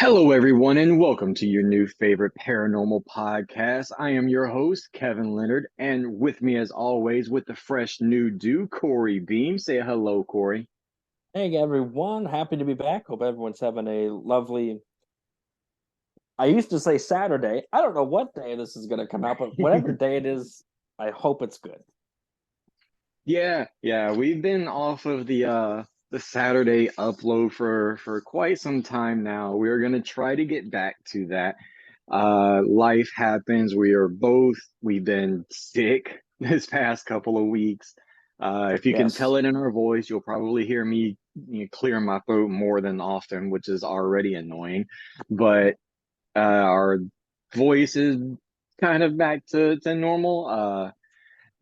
Hello, everyone, and welcome to your new favorite paranormal podcast. I am your host, Kevin Leonard, and with me, as always, with the fresh new dew, Corey Beam. Say hello, Corey. Hey everyone, happy to be back. Hope everyone's having a lovely. I used to say Saturday. I don't know what day this is going to come out, but whatever day it is, I hope it's good. Yeah, we've been off of the Saturday upload for quite some time now. We're gonna try to get back to that. Life happens. We've been sick this past couple of weeks. If you can Yes. tell it in our voice, you'll probably hear me clear my throat more than often, which is already annoying. But our voice is kind of back to normal.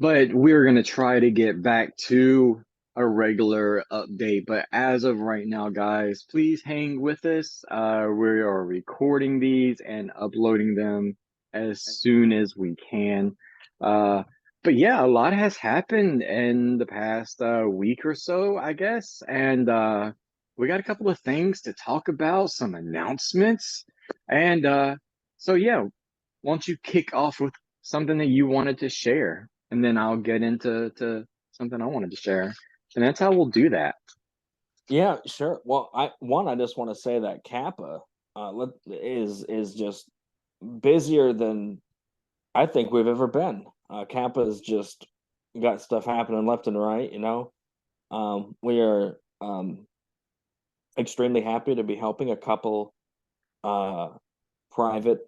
But we're going to try to get back to a regular update. But as of right now, guys, please hang with us. We are recording these and uploading them as soon as we can. Uh, but yeah, a lot has happened in the past week or so, I guess. And we got a couple of things to talk about, some announcements. And so, yeah, why don't you kick off with something that you wanted to share, and then I'll get into something I wanted to share, and that's how we'll do that. Yeah, sure. Well, I just want to say that Kappa is just busier than I think we've ever been. Kappa's just got stuff happening left and right, you know. We are extremely happy to be helping a couple uh private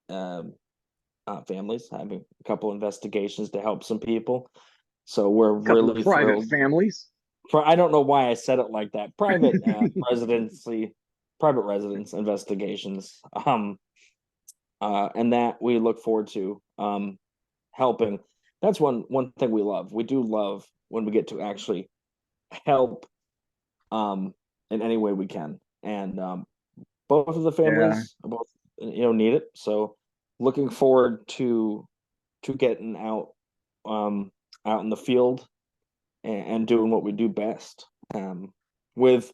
um families, having a couple investigations to help some people. So we're A couple of really private thrilled. families. I don't know why I said it like that. Private residence investigations. And that we look forward to helping. That's one thing we love. We do love when we get to actually help in any way we can. And both of the Yeah, families both need it. So looking forward to getting out in the field and doing what we do best with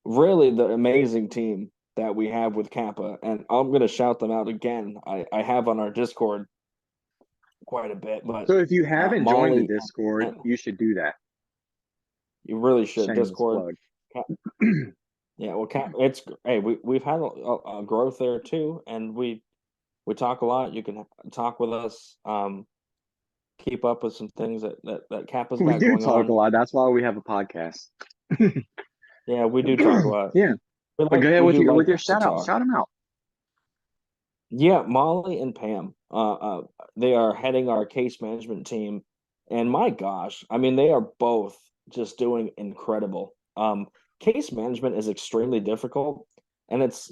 really the amazing team that we have with Kappa. And I'm going to shout them out again. I have on our Discord quite a bit, but so if you haven't joined the Molly, Discord, you should do that. you really should. Shameless Discord. plug. Yeah, well, it's hey, we've had a growth there too, and we talk a lot. You can talk with us. Keep up with some things that Kappa's We got do going talk a on. lot. That's why we have a podcast. Yeah, we do talk a lot. Yeah, but go ahead We with do your like to shout out. talk. Shout them out. Yeah, Molly and Pam. They are heading our case management team, and my gosh, I mean, they are both just doing incredible. Case management is extremely difficult, and it's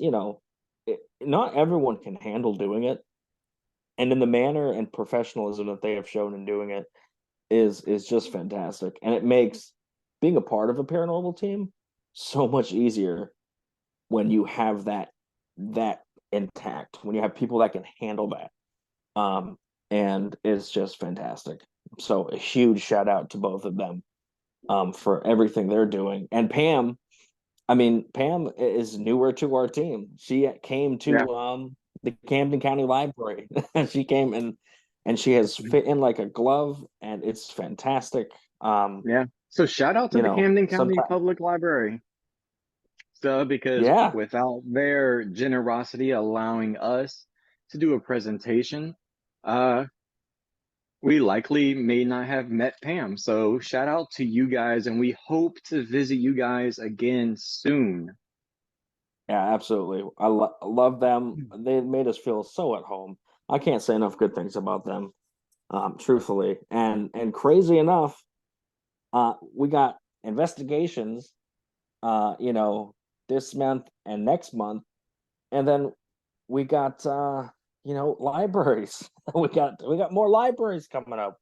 not everyone can handle doing it, and in the manner and professionalism that they have shown in doing it is just fantastic, and it makes being a part of a paranormal team so much easier when you have that intact, when you have people that can handle that. And it's just fantastic. So a huge shout out to both of them for everything they're doing. And Pam, I mean, Pam is newer to our team. She came Yeah. to the Camden County Library. She came and she has fit in like a glove, and it's fantastic. Yeah. So shout out to the Camden County Sometimes, Public Library. So, because yeah, without their generosity allowing us to do a presentation, uh, we likely may not have met Pam. So, shout out to you guys, and we hope to visit you guys again soon. yeah, absolutely. Love them. They made us feel so at home. I can't say enough good things about them, truthfully. And crazy enough, we got investigations, you know, this month and next month, and then we got libraries. We got more libraries coming up.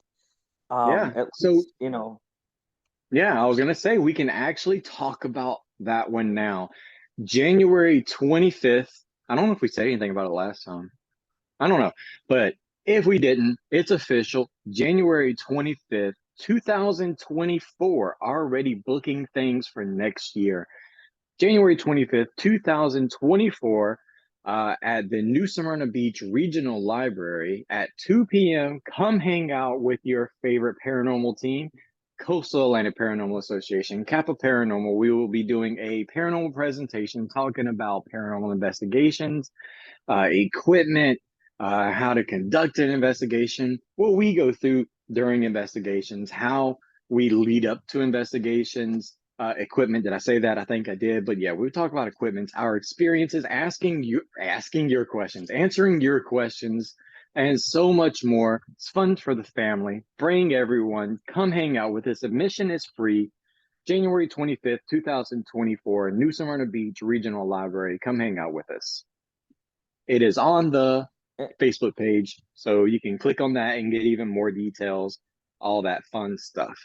Yeah. At So, least, you know, yeah, I was going to say we can actually talk about that one now. January 25th. I don't know if we said anything about it last time. I don't know. But if we didn't, it's official. January 25th, 2024, already booking things for next year. January 25th, 2024, at the New Smyrna Beach Regional Library at 2 p.m. Come hang out with your favorite paranormal team, Coastal Atlantic Paranormal Association, Kappa Paranormal. We will be doing a paranormal presentation talking about paranormal investigations, equipment, how to conduct an investigation, what we go through during investigations, how we lead up to investigations, equipment. Did I say that? I think I did. But yeah, we talk about equipment, our experiences, asking your questions, answering your questions, and so much more. It's fun for the family. Bring everyone. Come hang out with us. Admission is free. January 25th, 2024, New Smyrna Beach Regional Library. Come hang out with us. It is on the Eh, Facebook page, so you can click on that and get even more details, all that fun stuff.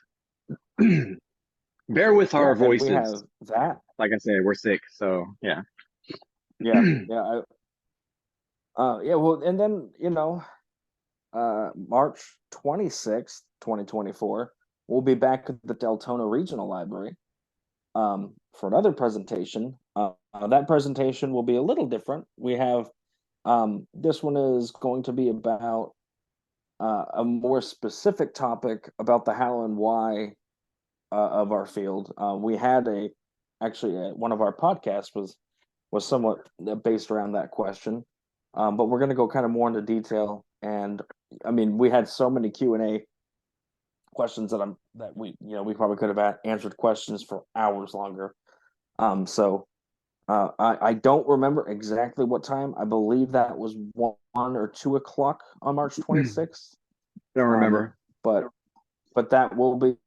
Bear with Yeah, our and we voices. have that. Like I said, we're sick, so yeah. Yeah, yeah, yeah. Well, and then March 26th, 2024, we'll be back at the Deltona Regional Library for another presentation. That presentation will be a little different. We have this one is going to be about a more specific topic about the how and why of our field. We had one of our podcasts was somewhat based around that question, but we're going to go kind of more into detail. And I mean, we had so many Q&A questions that we probably could have answered questions for hours longer. So I don't remember exactly what time. I believe that was 1 or 2 o'clock on March 26th. Don't Um, remember. but that will be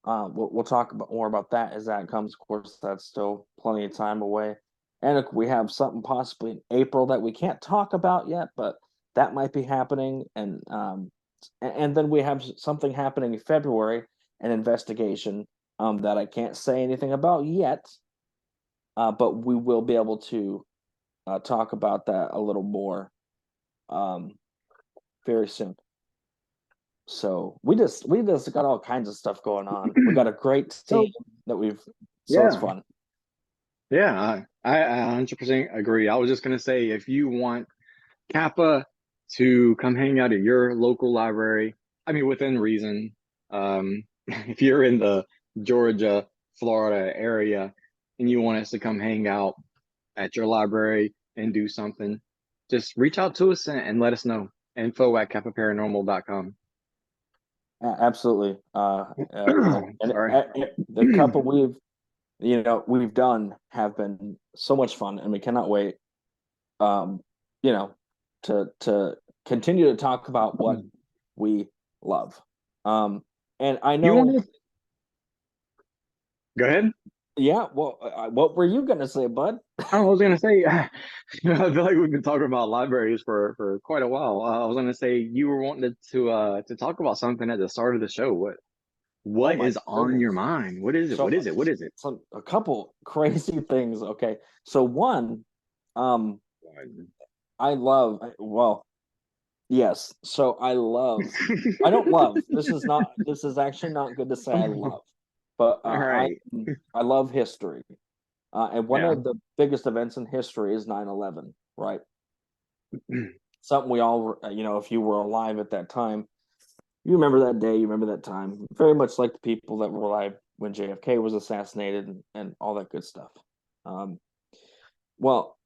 we'll talk about more about that as that comes. Of course, that's still plenty of time away. And we have something possibly in April that we can't talk about yet, but that might be happening. And then we have something happening in February, an investigation that I can't say anything about yet, but we will be able to talk about that a little more um, very soon. So we just got all kinds of stuff going on. We got a great team So that so it's yeah, fun. yeah, I 100% agree. I was just gonna say, if you want Kappa to come hang out at your local library, I mean, within reason. If you're in the Georgia, Florida area and you want us to come hang out at your library and do something, just reach out to us and let us know. Info@kappaparanormal.com. Absolutely. And Sorry. the couple we've done have been so much fun, and we cannot wait. Um, you know, to continue to talk about what we love. And I You want know, to go ahead? yeah. Well, what were you gonna say, bud? I was gonna say, I feel like we've been talking about libraries for quite a while. I was gonna say you were wanting to talk about something at the start of the show. Oh What my is on your goodness. mind? What is it? What So, is it? What is it? a couple crazy things. Okay, so one, um, I love. Well, yes. So I love. I don't love. This is not. This is actually not good to say. I love, but All right. I love history. And one Yeah. of the biggest events in history is 9/11. Right? Something we all, if you were alive at that time, you remember that day. You remember that time. Very much like the people that were alive when JFK was assassinated and all that good stuff. Um, well,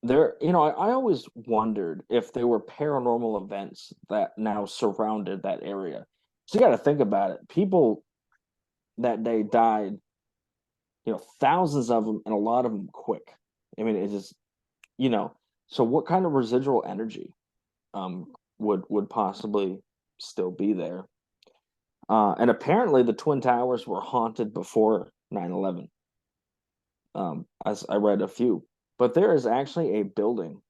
I always wondered if there were paranormal events that now surrounded that area. So you got to think about it. People that day died, thousands of them, and a lot of them quick. I mean, it just, you know. So what kind of residual energy um, would possibly still be there? And apparently, the Twin Towers were haunted before 9/11. As I read a few, but there is actually a building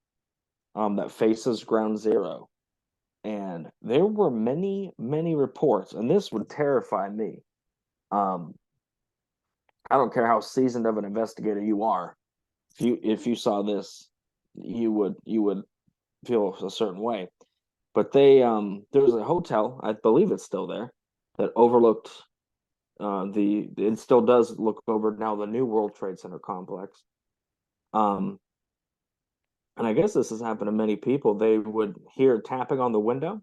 that faces Ground Zero. And there were many, many reports, and this would terrify me. Um, I don't care how seasoned of an investigator you are. If you saw this, you would feel a certain way. But there was a hotel, I believe it's still there, that overlooked It still does look over now the new World Trade Center complex. Um, and I guess this has happened to many people. They would hear tapping on the window,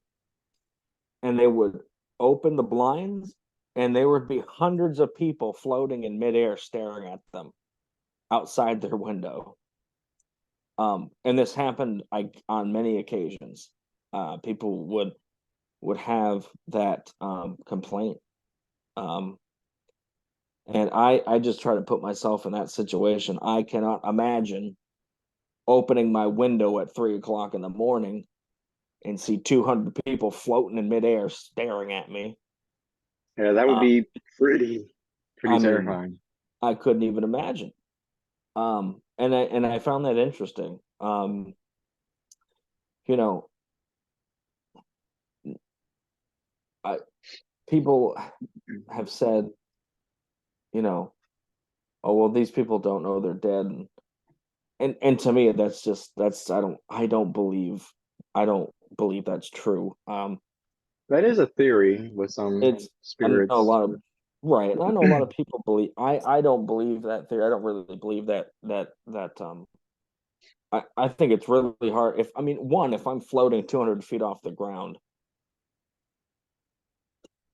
and they would open the blinds, and there would be hundreds of people floating in midair staring at them outside their window. And this happened on many occasions. People would have that complaint. Um, and I just try to put myself in that situation. I cannot imagine opening my window at 3 o'clock in the morning and see 200 people floating in midair staring at me. Yeah, that would Uh, be pretty I mean, terrifying. I couldn't even imagine. And I found that interesting. You know, I people have said, you know, oh well, these people don't know they're dead, and to me, that's I don't believe that's true. That is a theory with some It's I know a spirits. lot of right. I know a lot of people believe. I don't believe that theory. I don't really believe that. I think it's really hard. If I mean, one, if I'm floating 200 feet off the ground,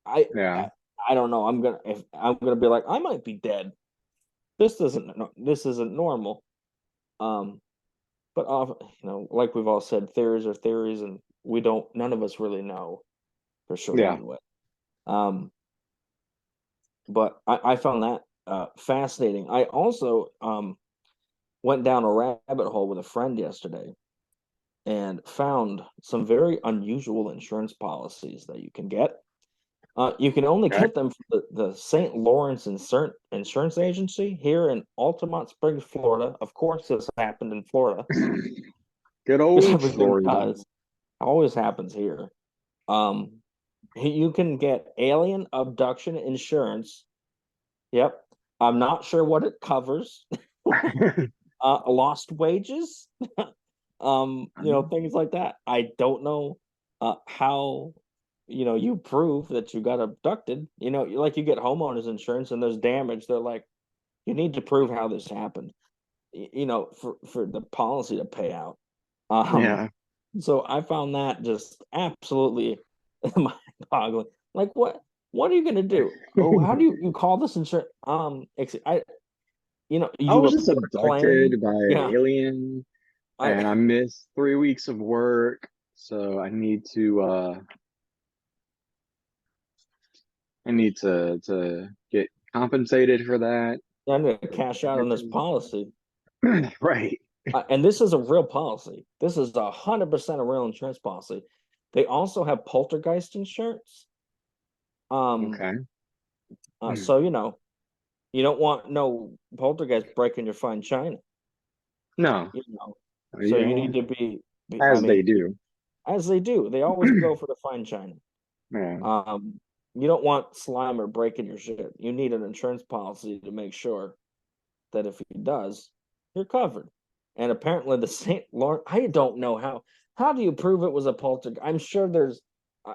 I Yeah, I, I don't know. I'm gonna be like I might be dead. This isn't normal. Um, but like we've all said, theories are theories, and we don't. None of us really know for sure yeah. anyway. Um, but I found that fascinating. I also went down a rabbit hole with a friend yesterday and found some very unusual insurance policies that you can get. You can only Okay. get them from the St. Lawrence Insurance Agency here in Altamont Springs, Florida. Of course, this happened in Florida Good because old everything Florida. does. Always happens here. Um, you can get alien abduction insurance. Yep. I'm not sure what it covers. Lost wages, things like that. I don't know how you prove that you got abducted. Like you get homeowners insurance and there's damage. They're like, you need to prove how this happened. For the policy to pay out. Um, Yeah. so I found that just absolutely mind-boggling. Like what are you gonna do? Oh, how do you call this insurance? I You was just report a claim. abducted by an Yeah, alien and I I missed 3 weeks of work, so I need to get compensated for that. I'm going to cash out on this policy. Right. And this is a real policy. This is 100% a real insurance policy. They also have poltergeist insurance. Um, Okay. so you don't want no poltergeist breaking your fine china. No, You know, you so you need don't, to be. I as they mean, do. as they do, they always go for the fine china. Yeah. Um, you don't want Slimer breaking your shit. You need an insurance policy to make sure that if he does, you're covered. And apparently, the St. Lawrence, I don't know how. How do you prove it was a poltergeist? I'm sure there's.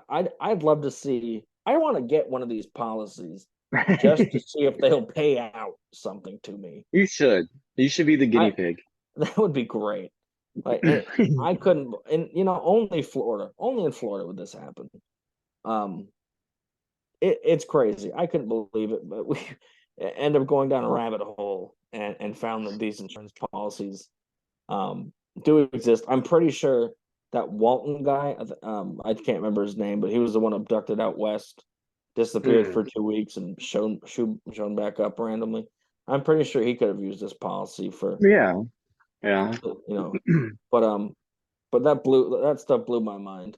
I'd love to see. I want to get one of these policies just to see if they'll pay out something to me. You should. You should be the guinea I pig. That would be great. I couldn't, and only in Florida would this happen. Um, it's crazy. I couldn't believe it, but we end up going down a rabbit hole and found that these insurance policies um, do exist. I'm pretty sure that Walton guy, I can't remember his name, but he was the one abducted out west, disappeared Hmm. for 2 weeks, and shown back up randomly. I'm pretty sure he could have used this policy for Yeah. Yeah. you know, but that stuff blew my mind.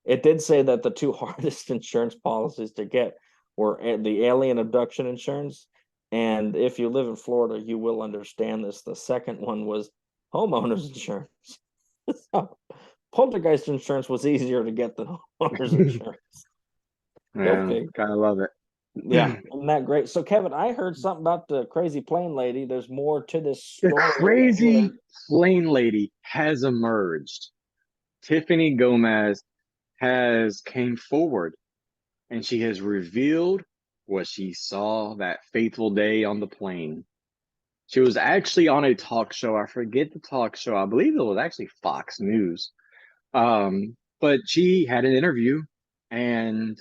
It did say that the two hardest insurance policies to get were the alien abduction insurance. And if you live in Florida, you will understand this. The second one was homeowners insurance. So, poltergeist insurance was easier to get than homeowners insurance. Go Yeah. fig. Gotta love Yeah, it. isn't that great? So, Kevin, I heard something about the crazy plane lady. There's more to this The story than I heard. crazy plane lady has emerged. Tiffany Gomez has came forward and she has revealed what she saw that fateful day on the plane. She was actually on a talk show. I forget the talk show. I believe it was actually Fox News. But she had an interview and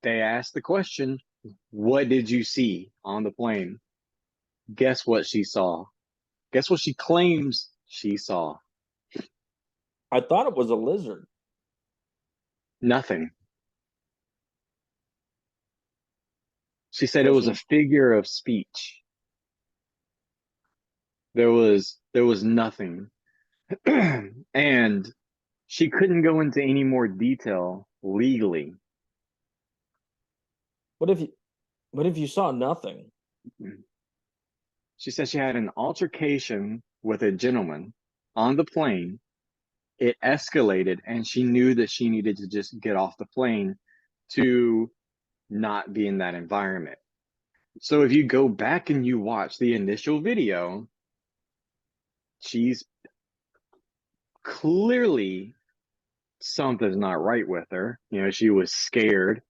they asked the question, what did you see on the plane? Guess what she saw? Guess what she claims she saw? I thought it was a lizard. Nothing. She said it So was a she, figure of speech. There was nothing. And she couldn't go into any more detail legally. what if you, what if you saw nothing? She said she had an altercation with a gentleman on the plane. It escalated, and she knew that she needed to just get off the plane to not be in that environment. So if you go back and you watch the initial video, she's clearly something's not right with her. She was scared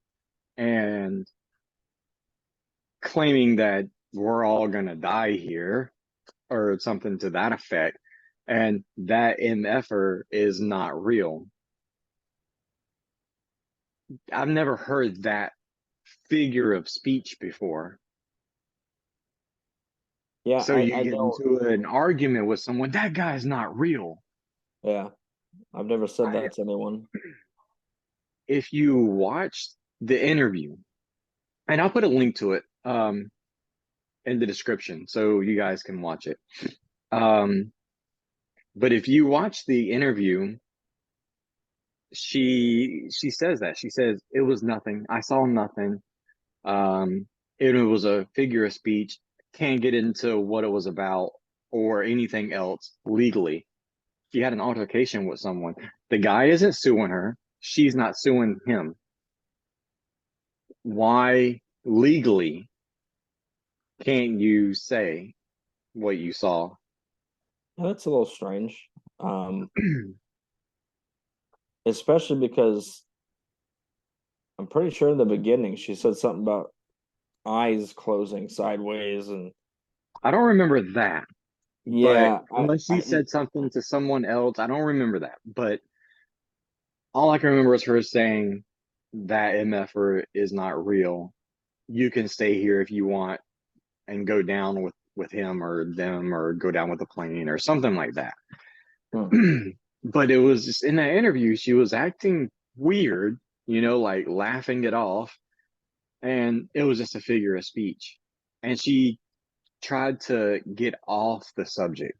and claiming that we're all going to die here or something to that effect. And that MFer is not real. I've never heard that figure of speech before. Yeah, So you I get know. into an argument with someone, that guy's not real. Yeah, I've never said I, that to anyone. if you watch the interview, and I'll put a link to it in the description so you guys can watch it. Um, but if you watch the interview, she says that she says it was nothing. I saw nothing. Um, it was a figure of speech. Can't get into what it was about or anything else legally. She had an altercation with someone. The guy isn't suing her. She's not suing him. Why legally can't you say what you saw? Yeah, that's a little strange. Um, Especially because I'm pretty sure in the beginning she said something about eyes closing sideways, and I don't remember that, but yeah, unless she said something to someone else, I don't remember that. But all I can remember is her saying that MFer is not real. You can stay here if you want and go down with him or them or go down with the plane or something like that. hmm. But it was just in that interview, she was acting weird, like laughing it off. And it was just a figure of speech. And she tried to get off the subject.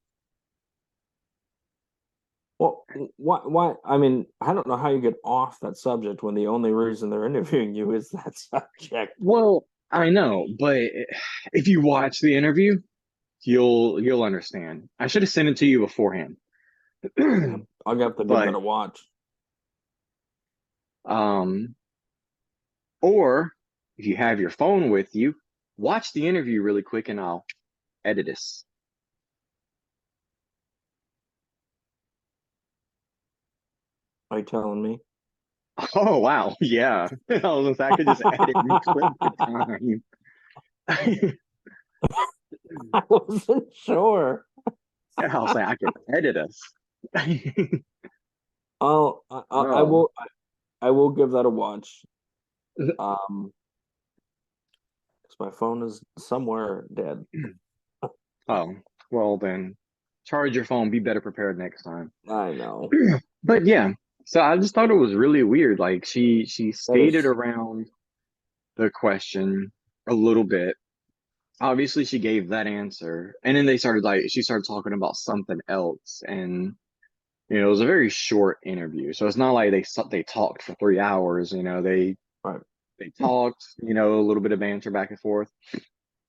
Well, why? I mean, I don't know how you get off that subject when the only reason they're interviewing you is that subject. Well, I know, but if you watch the interview, you'll understand. I should have sent it to you beforehand. Yeah, I'll have to give But that a watch. um or if you have your phone with you, watch the interview really quick and I'll edit this. Are you telling me? Oh wow, yeah. I could just edit and clip the time. I wasn't sure. I was like, I could edit us. I Oh, will. I will give that a watch. Um, because my phone is somewhere dead. oh, well then, charge your phone. Be better prepared next time. I know. But yeah, so I just thought it was really weird. Like she That skated is. around the question a little bit. Obviously, she gave that answer, and then she started talking about something else, and it was a very short interview. So it's not like they talked for 3 hours. Right. They talked, a little bit of banter back and forth.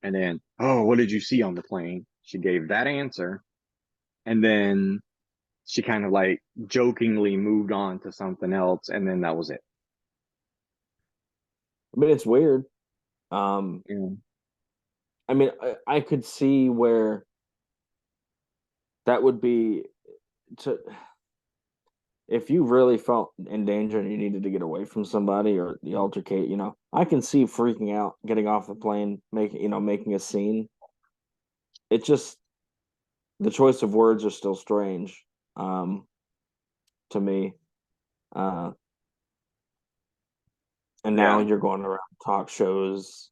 And then, oh, what did you see on the plane? She gave that answer. And then she kind of like jokingly moved on to something else. And then that was it. I mean, it's weird. Um, Yeah. I mean, I could see where that would be to if you really felt in danger and you needed to get away from somebody or the altercate, I can see freaking out, getting off the plane, making a scene. It just the choice of words are still strange, um, to me. Uh, and now Yeah, you're going around talk shows.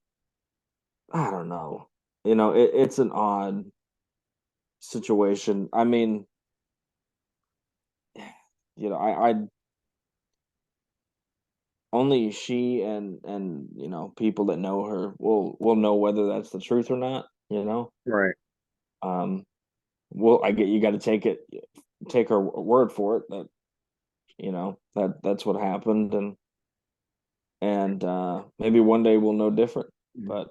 I don't know. It's an odd situation. I mean, I only she and people that know her will know whether that's the truth or not. right. Um, well, I get you got to take her word for it that that's what happened, and maybe one day we'll know different. But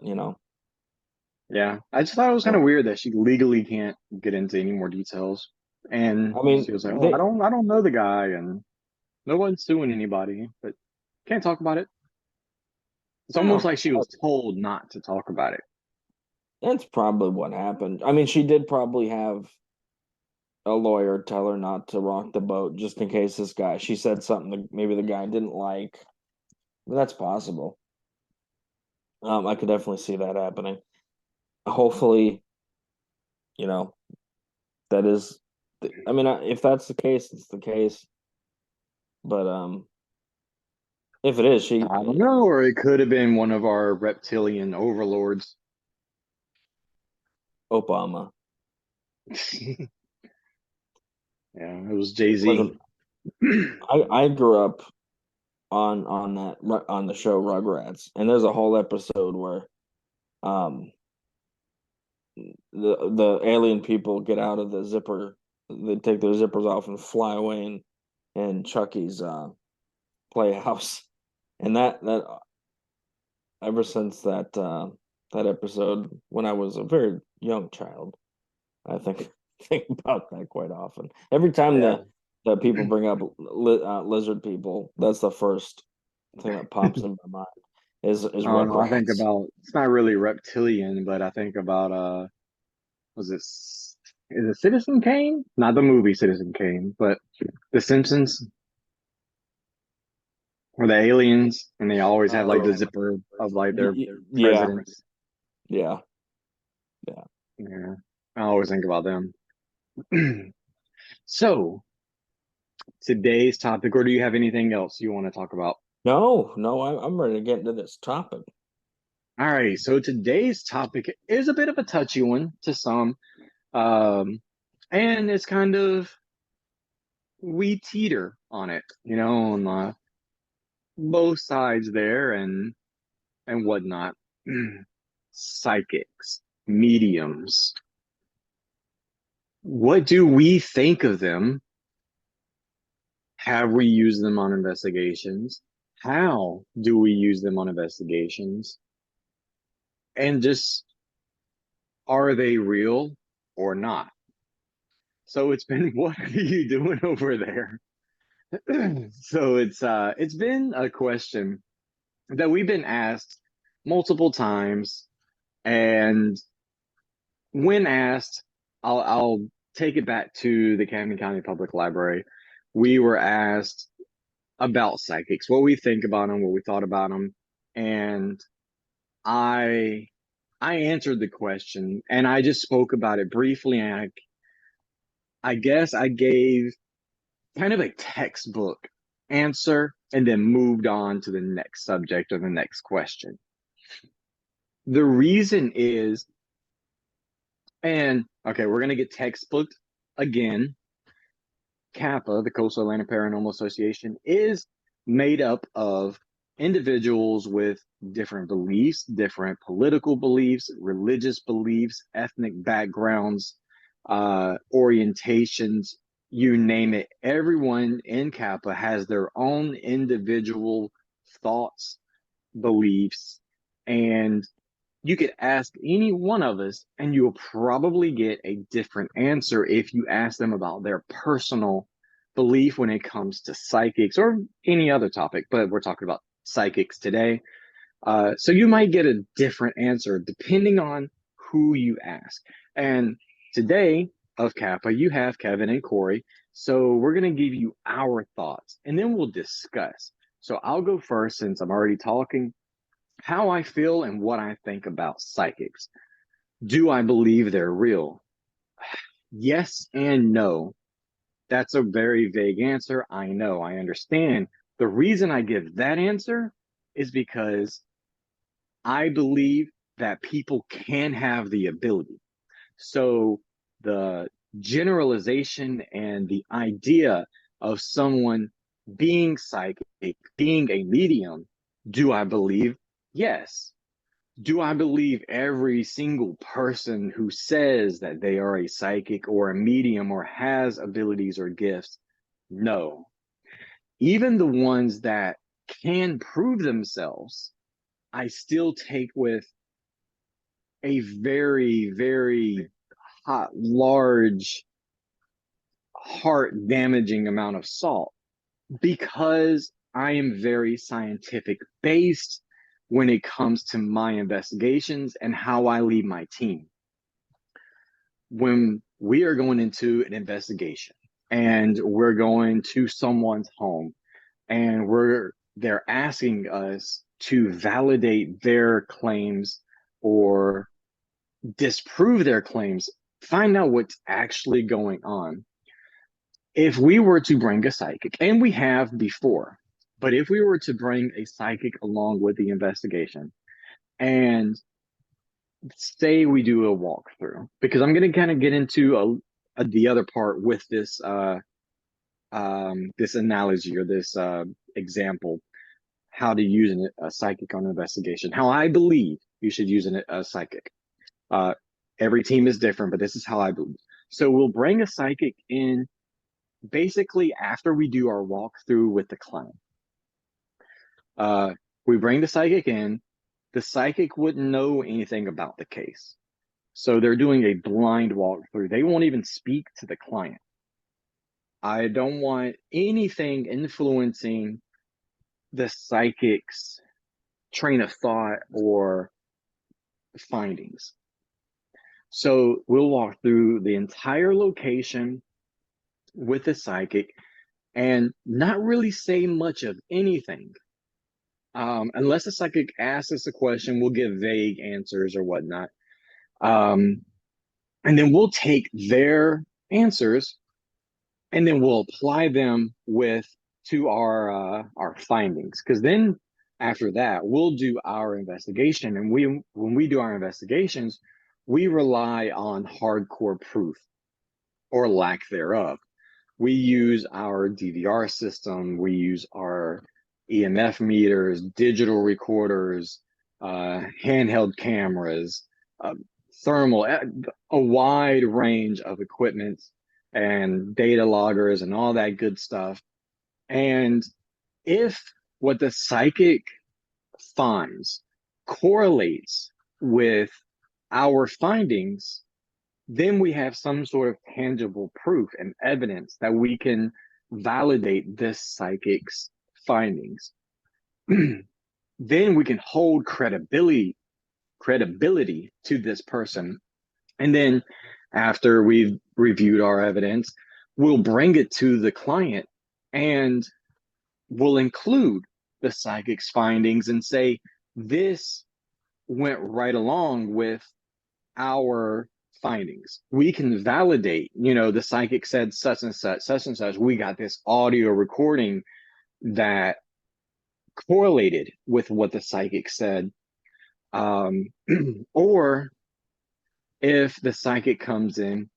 Yeah, I just thought it was kind uh, of weird that she legally can't get into any more details, and I mean she was like, "Oh, they I don't know the guy, and no one's suing anybody, but can't talk about it." It's almost well, like she was told not to talk about it. that's probably what happened. I mean, she did probably have a lawyer tell her not to rock the boat just in case she said something that maybe the guy didn't like. But that's possible. I could definitely see that happening. Hopefully, you know, that is, I mean, if that's the case, it's the case. But if it is, I don't know, or it could have been one of our reptilian overlords. Obama Yeah, it was Jay-Z. wasn't. I grew up on the show Rugrats, and there's a whole episode where um the alien people get out of the zipper, they take their zippers off and fly away in Chucky's playhouse, and that ever since that episode when I was a very young child, I think think about that quite often. Every time Yeah. the people bring up lizard people, that's the first thing that pops in my mind is I don't know. I think Rugrats. about it's not really reptilian, but I think about was is it Citizen Kane? Not the movie Citizen Kane, but The Simpsons, where the aliens and they always have like the Oh, zipper of like their yeah, presidents. yeah, yeah. Yeah, I always think about them. So today's topic, or do you have anything else you want to talk about? No, no, I'm ready to get into this topic. All right, so today's topic is a bit of a touchy one to some, um, and it's kind of we teeter on it, on both sides there and whatnot. Psychics, mediums. What do we think of them? Have we used them on investigations? How do we use them on investigations? And just are they real or not? So it's been what are you doing over there? So it's been a question that we've been asked multiple times, and when asked, I'll take it back to the Camden County Public Library. We were asked about psychics, what we think about them, what we thought about them, and I I answered the question and I just spoke about it briefly, and I guess I gave kind of a textbook answer and then moved on to the next subject or the next question. The reason is, and okay, we're gonna get textbooked again. Kappa, the Coastal Atlanta Paranormal Association, is made up of individuals with different beliefs, different political beliefs, religious beliefs, ethnic backgrounds, orientations, you name it. Everyone in Kappa has their own individual thoughts, beliefs, and you could ask any one of us, and you'll probably get a different answer if you ask them about their personal belief when it comes to psychics or any other topic. But we're talking about psychics today. So you might get a different answer depending on who you ask. And today, of Kappa, you have Kevin and Corey. So we're going to give you our thoughts and then we'll discuss. So I'll go first since I'm already talking, how I feel and what I think about psychics. Do I believe they're real? Yes and no. That's a very vague answer. I know, I understand. The reason I give that answer is because I believe that people can have the ability. So the generalization and the idea of someone being psychic, being a medium, do I believe? Yes. Do I believe every single person who says that they are a psychic or a medium or has abilities or gifts? No. Even the ones that can prove themselves, I still take with a very, very hot, large, heart damaging amount of salt because I am very scientific based when it comes to my investigations and how I lead my team. When we are going into an investigation and we're going to someone's home and they're asking us to validate their claims or disprove their claims, find out what's actually going on. If we were to bring a psychic, and we have before, but if we were to bring a psychic along with the investigation and say we do a walkthrough, because I'm going to kind of get into the other part with this this analogy or this example, how to use a psychic on an investigation, how I believe you should use a psychic. Uh, every team is different, but this is how I believe. So we'll bring a psychic in basically after we do our walkthrough with the client. We bring the psychic in. The psychic wouldn't know anything about the case. So they're doing a blind walkthrough. They won't even speak to the client. I don't want anything influencing the psychic's train of thought or findings. So we'll walk through the entire location with the psychic and not really say much of anything. Unless the psychic asks us a question, we'll give vague answers or whatnot. Um, and then we'll take their answers and then we'll apply them with to our findings. Because then after that, we'll do our investigation. And when we do our investigations, we rely on hardcore proof or lack thereof. We use our DVR system, we use our EMF meters, digital recorders, handheld cameras, uh, thermal, a wide range of equipment and data loggers and all that good stuff. And if what the psychic finds correlates with our findings, then we have some sort of tangible proof and evidence that we can validate this psychic's findings. Then we can hold credibility to this person. And then after we've reviewed our evidence, we'll bring it to the client and we'll include the psychic's findings and say, this went right along with our findings. We can validate, the psychic said such and such, such and such. We got this audio recording that correlated with what the psychic said. Or if the psychic comes in,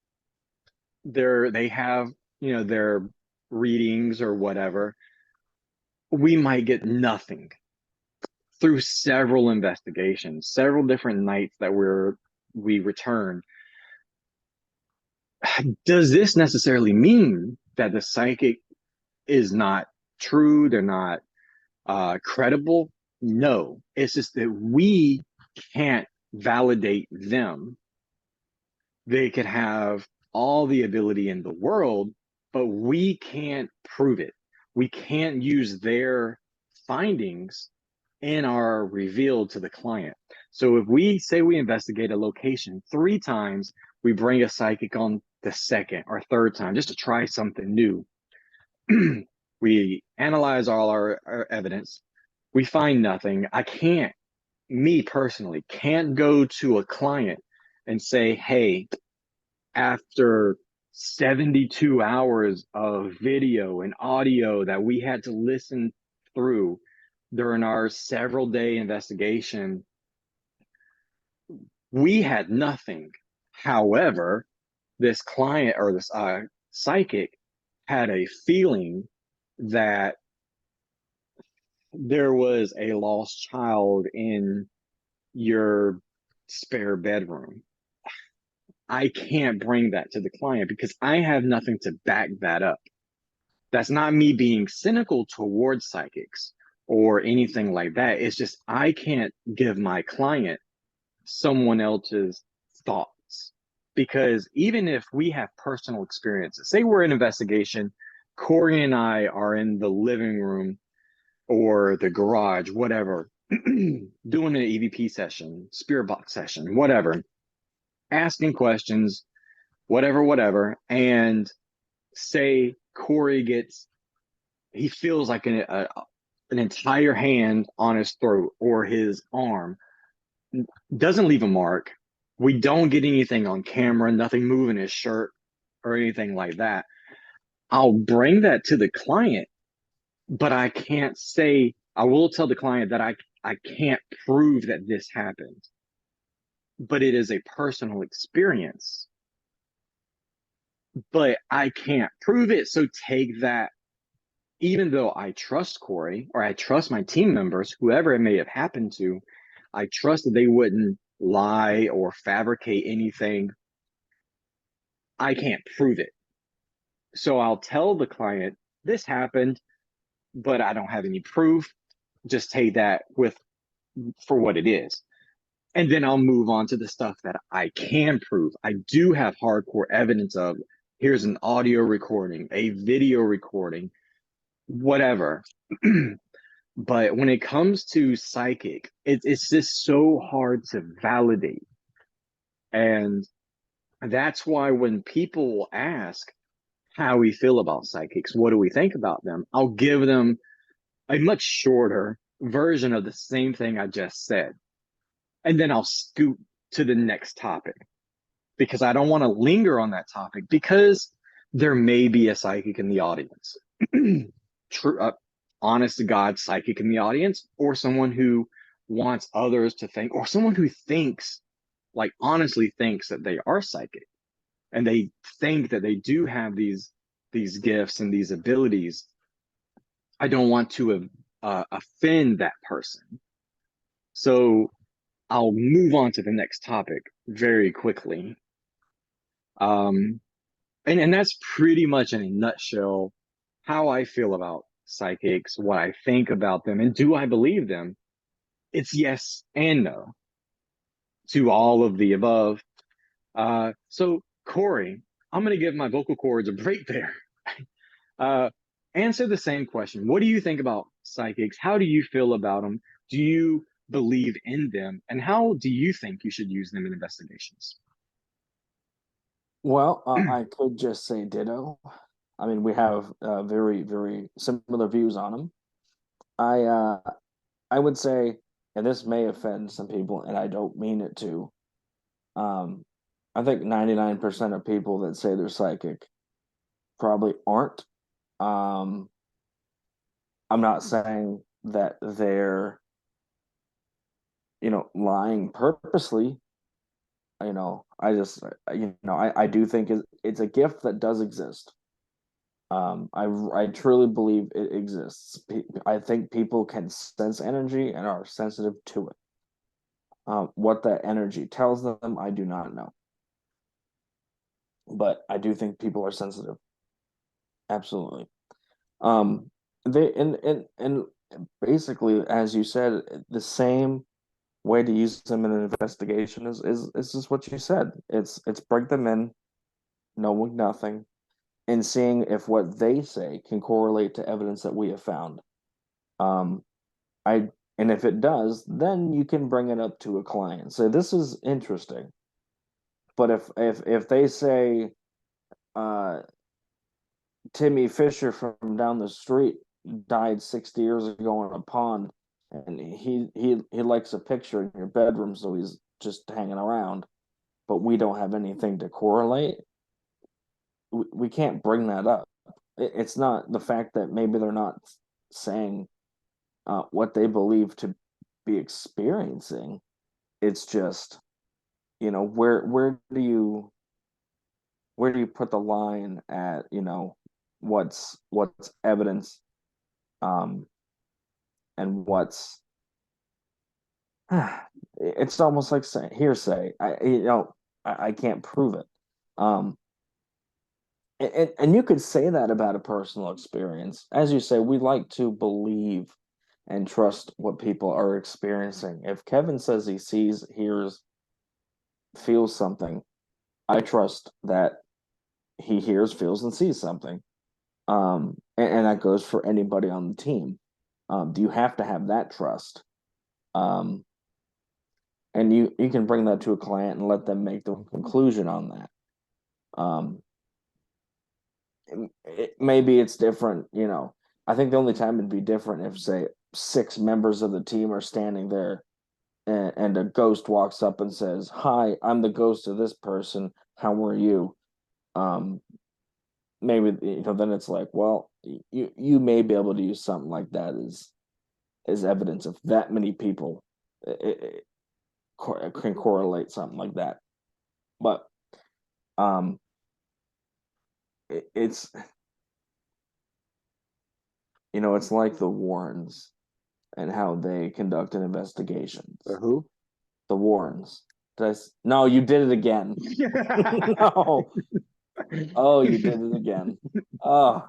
they have, their readings or whatever, we might get nothing through several investigations, several different nights that we return. Does this necessarily mean that the psychic is not true? They're not credible? No, it's just that we can't validate them. They could have all the ability in the world, but we can't prove it. We can't use their findings in our reveal to the client. So if we say we investigate a location 3 times, we bring a psychic on the second or third time just to try something new. We analyze all our evidence. We find nothing. I can't, me personally, can't go to a client and say, hey, after 72 hours of video and audio that we had to listen through during our several day investigation, we had nothing. However, this client or this psychic had a feeling that there was a lost child in your spare bedroom. I can't bring that to the client because I have nothing to back that up. That's not me being cynical towards psychics or anything like that. It's just I can't give my client someone else's thoughts. Because even if we have personal experiences, say we're in investigation, Corey and I are in the living room or the garage, whatever, doing an EVP session, spirit box session, whatever, asking questions, whatever, and say Corey gets, he feels like an entire hand on his throat or his arm, doesn't leave a mark. We don't get anything on camera, nothing moving his shirt or anything like that. I'll bring that to the client, but I can't say, I will tell the client that I can't prove that this happened, but it is a personal experience. But I can't prove it. So take that, even though I trust Corey or I trust my team members, whoever it may have happened to, I trust that they wouldn't lie or fabricate anything. I can't prove it. So I'll tell the client, this happened, but I don't have any proof. Just take that with for what it is. And then I'll move on to the stuff that I can prove. I do have hardcore evidence of. Here's an audio recording, a video recording, whatever. But when it comes to psychic, it's just so hard to validate. And that's why when people will ask how we feel about psychics, what do we think about them? I'll give them a much shorter version of the same thing I just said. And then I'll scoot to the next topic because I don't want to linger on that topic because there may be a psychic in the audience. True, honest to God psychic in the audience, or someone who wants others to think, or someone who thinks, like honestly thinks that they are psychic and they think that they do have these gifts and these abilities. I don't want to offend that person. So I'll move on to the next topic very quickly. Um, and that's pretty much in a nutshell how I feel about psychics, what I think about them, and do I believe them? It's yes and no to all of the above. So Corey, I'm going to give my vocal cords a break there. Uh, answer the same question. What do you think about psychics? How do you feel about them? Do you believe in them? And how do you think you should use them in investigations? Well, I could just say ditto. I mean, we have very, very similar views on them. I uh, I would say, and this may offend some people, and I don't mean it to. Um, I think 99% of people that say they're psychic probably aren't. Um, I'm not saying that they're, lying purposely. I do think it's a gift that does exist. I truly believe it exists. I think people can sense energy and are sensitive to it. What that energy tells them, I do not know, but I do think people are sensitive. Absolutely. Um, they and basically, as you said, the same way to use them in an investigation is just what you said. It's bring them in, knowing nothing, and seeing if what they say can correlate to evidence that we have found. Um, I and if it does, then you can bring it up to a client. Say this is interesting. But if they say uh, Timmy Fisher from down the street died 60 years ago in a pond, and he likes a picture in your bedroom, so he's just hanging around. But we don't have anything to correlate. We can't bring that up. It's not the fact that maybe they're not saying what they believe to be experiencing. It's just, where do you put the line at, what's evidence, um and what's it's almost like saying hearsay. I can't prove it. um and you could say that about a personal experience. As you say, we like to believe and trust what people are experiencing. If Kevin says he sees, hears, feels something, I trust that he hears, feels, and sees something. And that goes for anybody on the team. Do you have to have that trust? Um, and you can bring that to a client and let them make the conclusion on that. Um, Maybe it's different. I think the only time it'd be different if, say, six members of the team are standing there, and a ghost walks up and says, "Hi, I'm the ghost of this person. How are you?" Um, Maybe, then it's like, well, you may be able to use something like that as evidence if that many people can correlate something like that. But um, it's it's like the Warrens and how they conducted The investigations. who? The Warrens. No, you did it again. No. Oh, you did it again. Oh,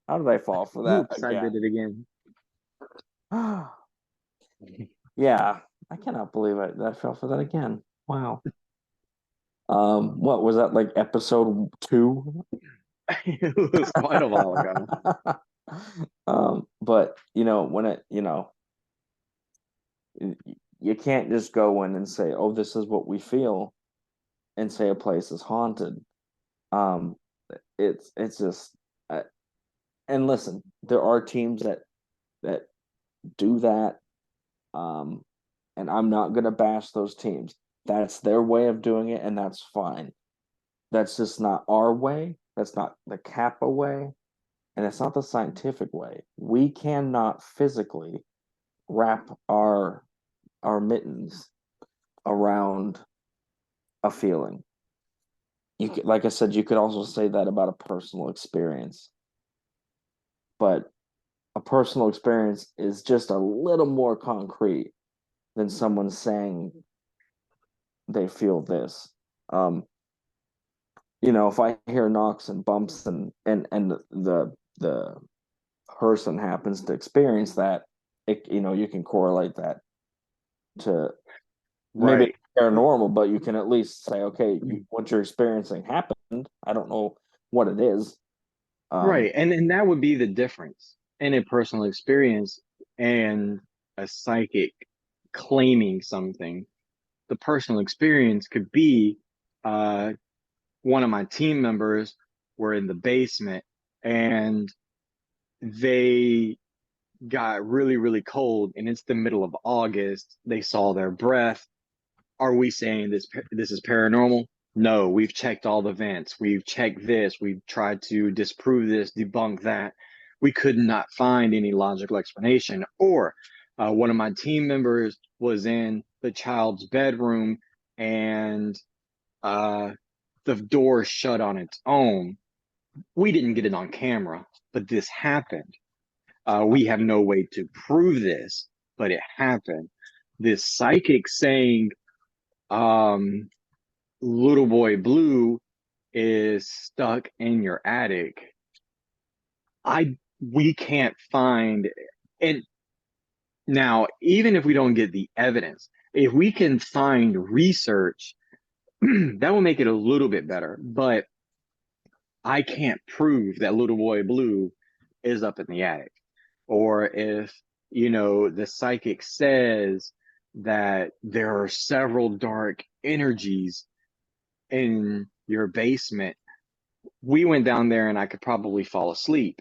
how did I fall for that Oops, I did again? it again. Yeah, I cannot believe I fell for that again. Wow. What was that, like episode 2? It was quite a while ago. But when you can't just go in and say, "Oh, this is what we feel," and say a place is haunted. Um, it's just, and listen, there are teams that do that. Um, and I'm not gonna bash those teams. That's their way of doing it, and that's fine. That's just not our way. That's not the Kappa way, and it's not the scientific way. We cannot physically wrap our mittens around a feeling. Like I said, you could also say that about a personal experience, but a personal experience is just a little more concrete than someone saying they feel this. Um, if I hear knocks and bumps, and the person happens to experience that, you can correlate that to maybe Right. paranormal, but you can at least say, okay, what you're experiencing happened. I don't know what it is. Um, Right. And that would be the difference in a personal experience and a psychic claiming something. The personal experience could be uh, one of my team members were in the basement and they got really, really cold, and it's the middle of August. They saw their breath. Are we saying this is paranormal? No, we've checked all the vents. We've checked this. We've tried to disprove this, debunk that. We could not find any logical explanation. Or one of my team members was in the child's bedroom and uh, the door shut on its own. We didn't get it on camera, but this happened. We have no way to prove this, but it happened. This psychic saying, um, little boy blue is stuck in your attic. We can't find and now, even if we don't get the evidence, if we can find research, that will make it a little bit better. But I can't prove that little boy blue is up in the attic. Or if, the psychic says that there are several dark energies in your basement, we went down there and I could probably fall asleep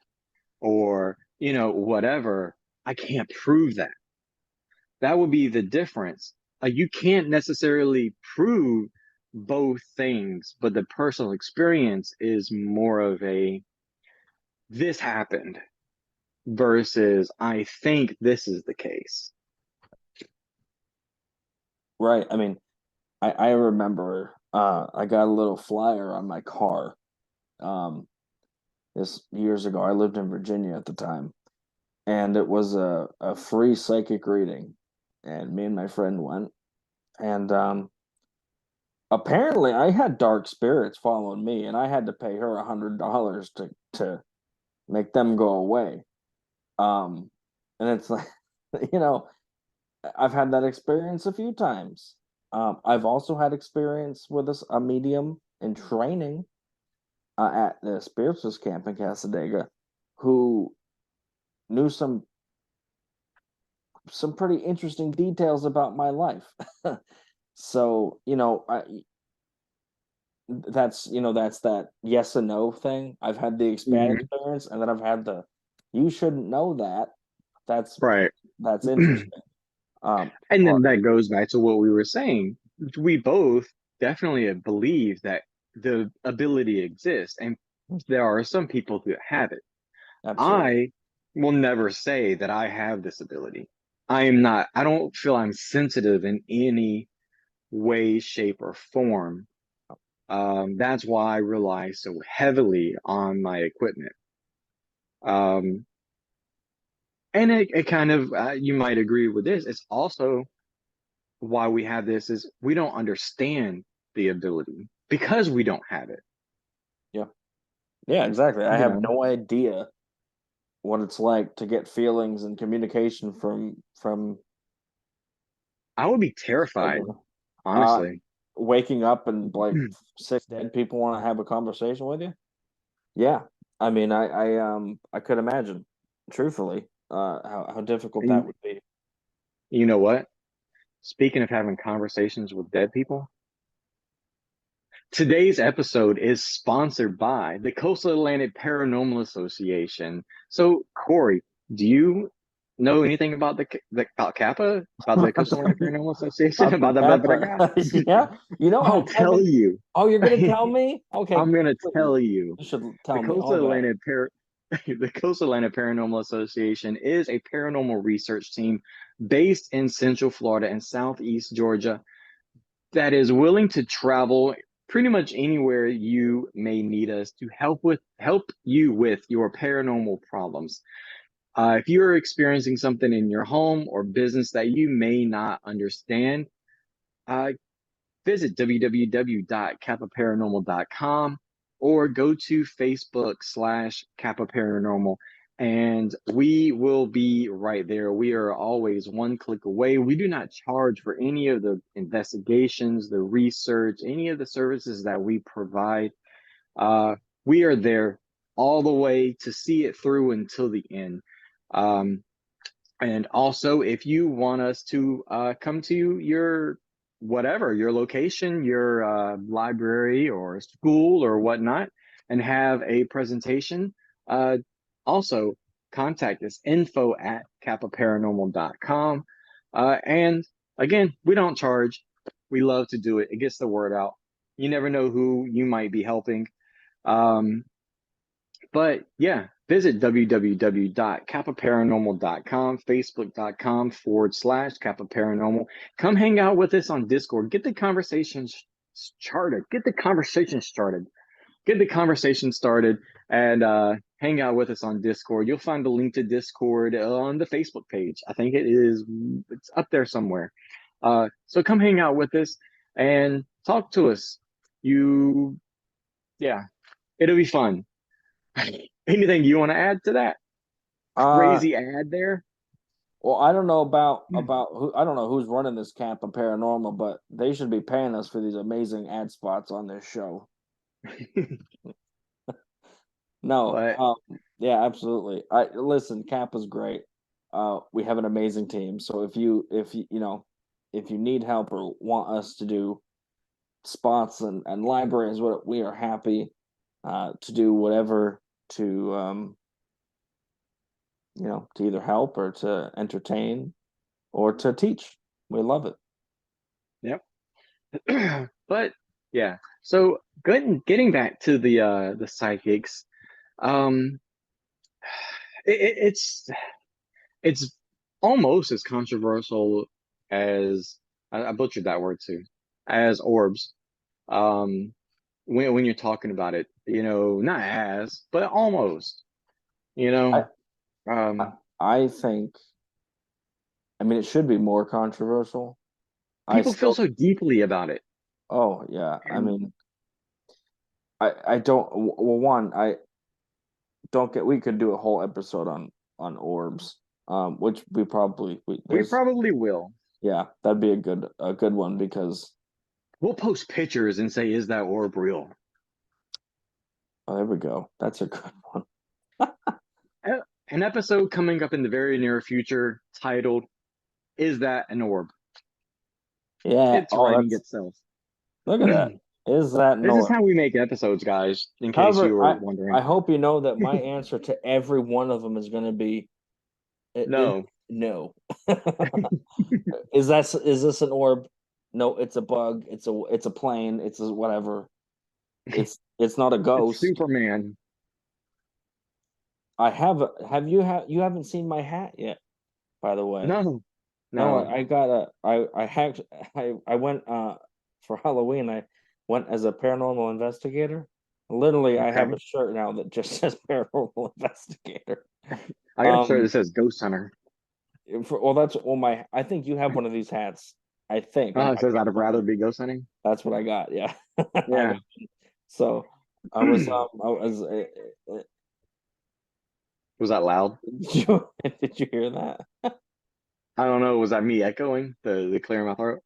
or, whatever. I can't prove that. That would be the difference. Like you can't necessarily prove both things, but the personal experience is more of a this happened versus I think this is the case. Right. I mean, I remember I got a little flyer on my car. Um, this years ago. I lived in Virginia at the time, and it was a free psychic reading. And me and my friend went, and apparently I had dark spirits following me, and I had to pay her $100 to make them go away. Um, and it's like, you know, I've had that experience a few times. I've also had experience with a medium in training at the spiritualist camp in Casadega, who knew some pretty interesting details about my life. So, that's that yes and no thing. I've had the bad Mhm. experience, and then I've had the you shouldn't know that. That's Right. that's And interesting. But then that goes back to what we were saying. We both definitely believe that the ability exists, and there are some people who have it. absolutely. I will never say that I have this ability. I am not, I don't feel I'm sensitive in any way, shape, or form. That's why I rely so heavily on my equipment. Um, and it kind of, you might agree with this, it's also why we have this is we don't understand the ability because we don't have it. Yeah. Yeah, exactly. I You have know, no idea what it's like to get feelings and communication from I would be terrified, uh honestly. waking up and like six dead people want to have a conversation with you. Yeah. I mean, I could imagine, truthfully, how difficult that And would be. you know what? Speaking of having conversations with dead people, today's episode is sponsored by the Coastal Atlantic Paranormal Association. So, Corey, do you know anything about about Kappa, about the Coastal Atlantic Paranormal Association, about Kappa. the Yeah. I'll I tell haven't. you. Oh, you're gonna tell me? Okay, I'm gonna please. tell you. You should The tell me Coastal all about it. Atlantic the Coastal Atlantic Paranormal Association is a paranormal research team based in Central Florida and Southeast Georgia that is willing to travel pretty much anywhere you may need us to help you with your paranormal problems. If you're experiencing something in your home or business that you may not understand, uh, visit www.kappaparanormal.com or go to Facebook/Kappa Paranormal, and we will be right there. We are always one click away. We do not charge for any of the investigations, the research, any of the services that we provide. Uh, we are there all the way to see it through until the end. Um, and also, if you want us to come to your whatever, your location, your library or school or whatnot, and have a presentation, uh, also contact us info@kappaparanormal.com. And again, we don't charge. We love to do it. It gets the word out. You never know who you might be helping. Um, but yeah, visit www.kappaparanormal.com, facebook.com/Kappa Paranormal. Come hang out with us on Discord. Get the conversation started. Get the conversation started. Get the conversation started and hang out with us on Discord. You'll find the link to Discord on the Facebook page. I think it's up there somewhere. So come hang out with us and talk to us. You, yeah, it'll be fun. Anything you want to add to that Uh, crazy ad there? well, I don't know about who. I don't know who's running this camp of paranormal, but they should be paying us for these amazing ad spots on this show. No, But yeah, absolutely. I listen, Cap is great. We have an amazing team. So if you need help or want us to do spots and libraries, what we are happy. to do whatever to to either help or to entertain or to teach. We love it. Yep. But yeah, so getting back to the psychics, um, it's it's almost as controversial as I butchered that word too, as orbs. Um, when you're talking about it, not as, but almost, you I know. I, Um, I think. I mean, it should be more controversial. I People feel still. so deeply about it, Oh yeah. I and mean, I don't. Well, one, I don't get. We could do a whole episode on orbs. Which we there's. probably will. Yeah, that'd be a good one because We'll post pictures and say, "Is that orb real?" oh, there we go. That's a good one. An episode coming up in the very near future titled, "Is that an orb?" Yeah. It's Oh, writing that's itself. look at that. This Is that is norm? how we make episodes, guys, in case you However, were I wondering. hope you know that my answer to every one of them is going to be No. no. Is this an orb? No, it's a bug. It's a plane. It's a whatever. It's not a It's ghost. Superman. You haven't seen my hat yet, by the way. No, No, no. I got I hacked I went for Halloween. I went as a paranormal investigator. Literally, I have Okay. a shirt now that just says paranormal investigator. I got a shirt Um, that says Ghost Hunter. my. I think you have one of these hats. I think I Oh, it might says be I'd wrong. rather be ghost hunting. That's what I got. Yeah. I Yeah. got, so I was. Was that loud? Did you hear that? I don't know. Was that me echoing the clear in my throat?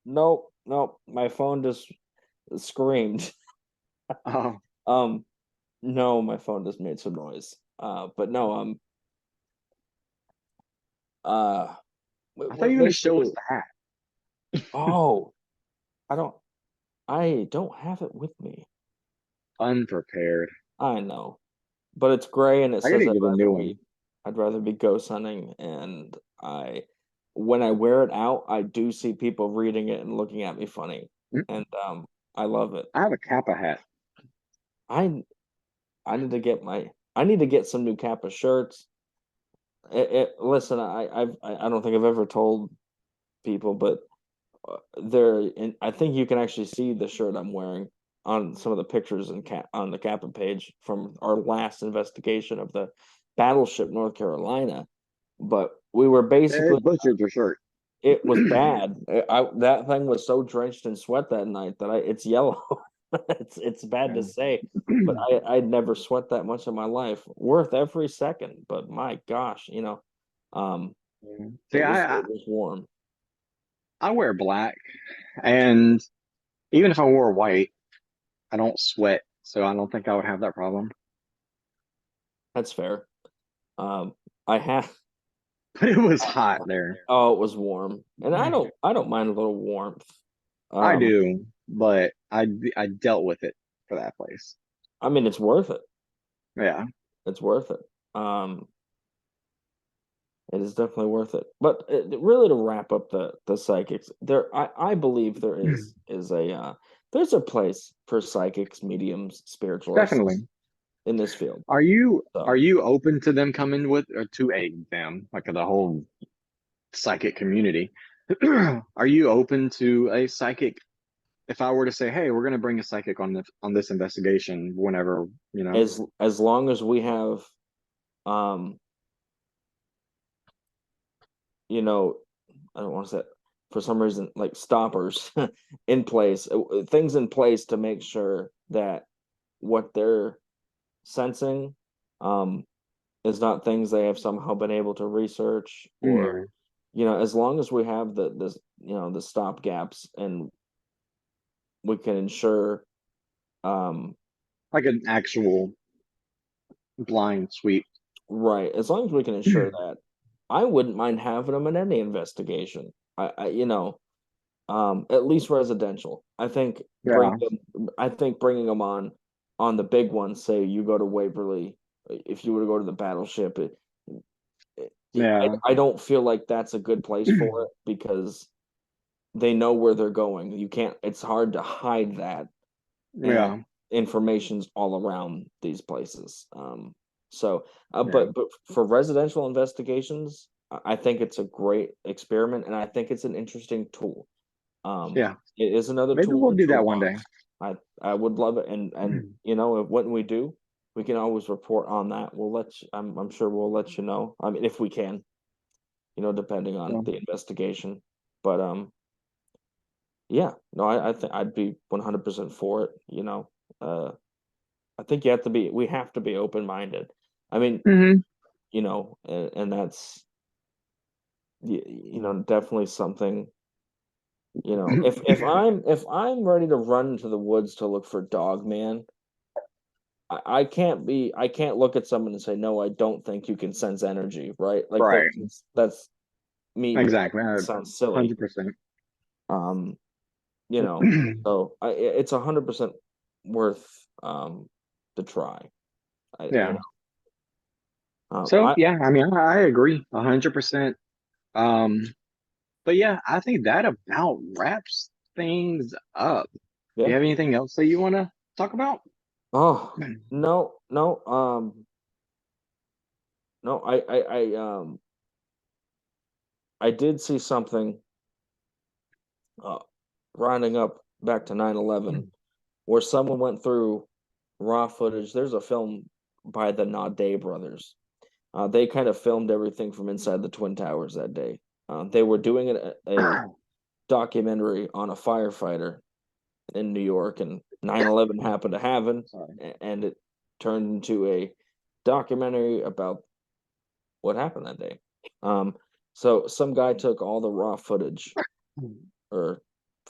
Nope, nope. My phone just screamed. Oh, Um, no, my phone just made some noise. But no, uh, I thought you were gonna show us basically, the hat. oh, I don't, I don't have it with me. Unprepared. I know, but it's gray and it I says gotta get a new one. I'd rather be ghost hunting, and when I wear it out, I do see people reading it and looking at me funny, Mm, and I love it. I have a Kappa hat. I I need to I need to get some new Kappa shirts. Listen, I don't think I've ever told people, but I think you can actually see the shirt I'm wearing on some of the pictures on the Kappa page from our last investigation of the battleship North Carolina. But we were They basically butchered your shirt. it was bad. That thing was so drenched in sweat that night that it's yellow. It's bad to Yeah. say, but I'd never sweat that much in my life. Worth every second, but my gosh, um, Yeah. See, it was I it was warm. I wear black, and even if I wore white, I don't sweat, so I don't think I would have that problem. That's fair. I have. But it was hot there. Oh, it was warm, and I don't mind a little warmth. I Um, do, but I dealt with it for that place. I mean, it's worth it. Yeah. It's worth it. It is definitely worth it. But really, to wrap up the psychics, I believe there's a place for psychics, mediums, spiritualists Definitely. in this field. Are So you open to them coming with or to a them, like the whole psychic community? Are you open to a psychic? If I were to say, "Hey, we're going to bring a psychic on this investigation," whenever, you know, as long as we have um you know I don't want to say for some reason like stoppers in place, things in place to make sure that what they're sensing um is not things they have somehow been able to research or yeah, as long as we have the stop gaps and we can ensure um like an actual blind sweep. right, as long as we can ensure that, I wouldn't mind having them in any investigation. At least residential. Yeah, I think bringing them on on the big ones, say you go to Waverly, if you were to go to the Battleship, Yeah. I don't feel like that's a good place for it because they know where they're going. You can't. It's hard to hide that, and Yeah. information's all around these places. So, Yeah. but for residential investigations, I think it's a great experiment, and I think it's an interesting tool. Yeah. It is another Maybe tool we'll in the do that one toolbox. day. I would love it, and when we do, we can always report on that. We'll let you, I'm sure we'll let you know. I mean, if we can, depending on Yeah. the investigation. But yeah, no, I think I'd be 100% for it. I think we have to be open minded. I mean, Hmm. and that's definitely something. If I'm ready to run into the woods to look for dog man, I can't look at someone and say, no, I don't think you can sense energy, right? Like Right. that's me. Exactly. Sounds silly. 100%. Um, so it's 100% worth the try. I you Yeah. know So I yeah, I mean, I agree 100%. Um, but yeah, I think that about wraps things up. Do Yeah. you have anything else that you want to talk about? Oh, no, no, no, I did see something uh rounding up back to 9/11 where someone went through raw footage. There's a film by the Naudet brothers. They kind of filmed everything from inside the Twin Towers that day. They were doing a documentary on a firefighter in New York, and 9/11 happened to happen, Sorry. and it turned into a documentary about what happened that day. Um, so some guy took all the raw footage, or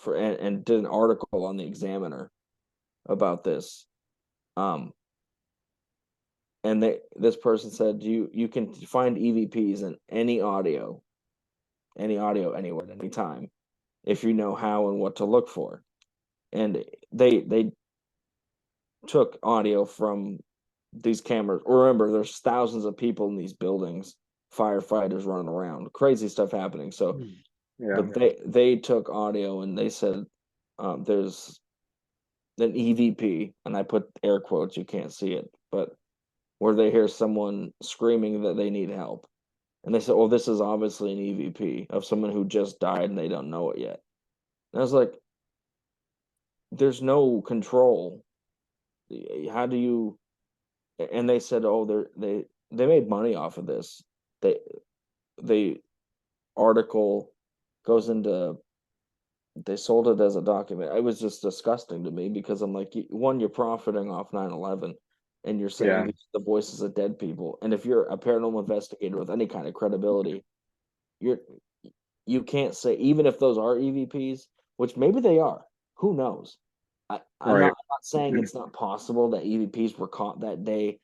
and did an article on the Examiner about this. Um, and this person said you can find EVPs in any audio anywhere at any time if you know how and what to look for. And they took audio from these cameras. Remember, there's thousands of people in these buildings, firefighters running around, crazy stuff happening. So, Yeah. but they took audio and they said there's an EVP, and I put air quotes. You can't see it, but where they hear someone screaming that they need help, and they said, "Well, this is obviously an EVP of someone who just died and they don't know it yet." And I was like, "There's no control. How do you?" And they said, "Oh, they made money off of this. They the article goes into they sold it as a document." It was just disgusting to me because I'm like, one, you're profiting off 9/11, and you're saying Yeah. these are the voices of dead people. And if you're a paranormal investigator with any kind of credibility, you're you can't say, even if those are EVPs, which maybe they are. Who knows? Right. I'm not saying it's not possible that EVPs were caught that day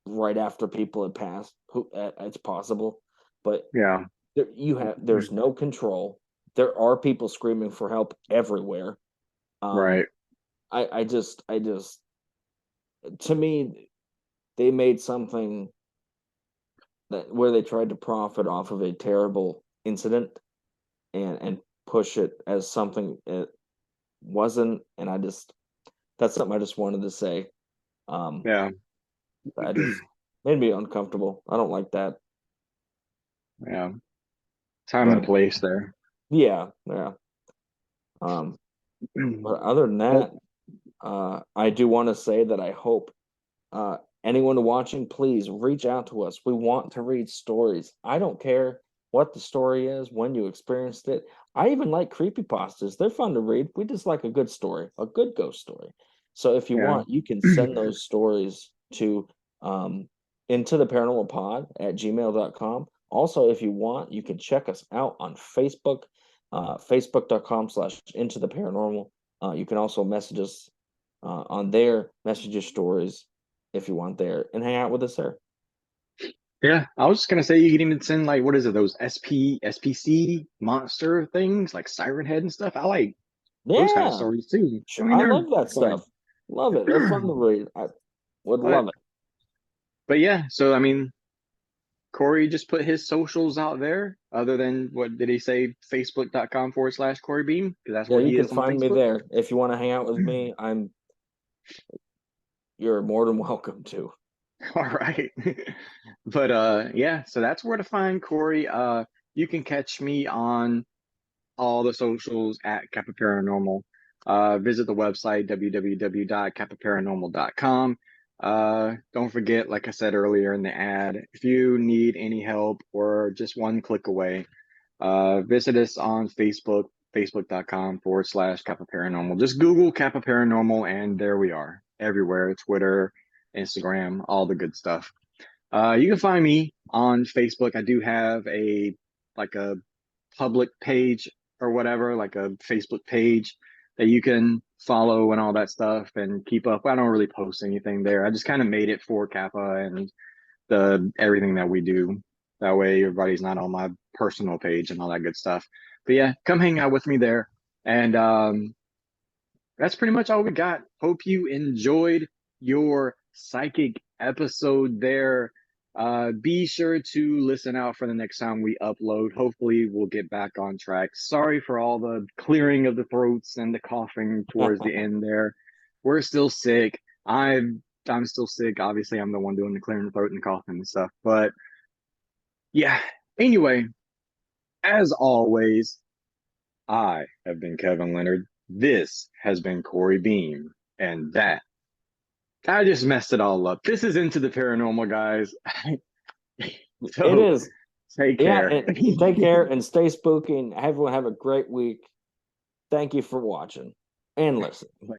right after people had passed. It's possible, but Yeah. there's no control. There are people screaming for help everywhere. Um, Right. I just to me they made something that where they tried to profit off of a terrible incident and push it as something it wasn't, and that's something I just wanted to say. Um, Yeah. I just made me uncomfortable. I don't like that, Yeah. Time and but place there. yeah, yeah. Um, but other than Well, that, I do want to say that I hope anyone watching, please reach out to us. We want to read stories. I don't care what the story is, when you experienced it. I even like creepypastas. They're fun to read. We just like a good story, a good ghost story. So if you yeah. want, you can send those stories to into the paranormal pod at gmail.com. Also, if you want, you can check us out on Facebook, facebook.com/, into the paranormal. You can also message us on there, message your stories if you want there, and hang out with us there. Yeah. I was just gonna say you can even send like what is it, those SPC monster things like Siren Head and stuff. I like those kind of Yeah, stories too. I sure. mean, I they're love that fun. stuff. Love it. They're fun to read. I would But love it. but yeah, so I mean, Corey just put his socials out there, other than what did he say? Facebook.com/Corey Beam, because that's Yeah, where you he can is on find me Facebook. there. If you want to hang out with me, you're more than welcome to. All right. But yeah, so that's where to find Corey. You can catch me on all the socials at Kappa Paranormal. Visit the website www.kappaparanormal.com. Don't forget, like I said earlier in the ad, if you need any help or just one click away, visit us on Facebook, facebook.com/Kappa Paranormal. Just Google Kappa Paranormal, and there we are. Everywhere, Twitter, Instagram, all the good stuff. You can find me on Facebook. I do have a public page or whatever, like a Facebook page that you can follow and all that stuff and keep up. I don't really post anything there. I just kind of made it for Kappa and the everything that we do. That way everybody's not on my personal page and all that good stuff. But yeah, come hang out with me there. And that's pretty much all we got. Hope you enjoyed your psychic episode there. Be sure to listen out for the next time we upload. Hopefully, we'll get back on track. Sorry for all the clearing of the throats and the coughing towards the end there. We're still sick. I'm still sick. Obviously, I'm the one doing the clearing the throat and the coughing and stuff. But yeah. Anyway, as always, I have been Kevin Leonard. This has been Corey Beam, and that I just messed it all up. This is Into the Paranormal, guys. It So is. take Yeah, care. and take care and stay spooky. And everyone have a great week. Thank you for watching and listening.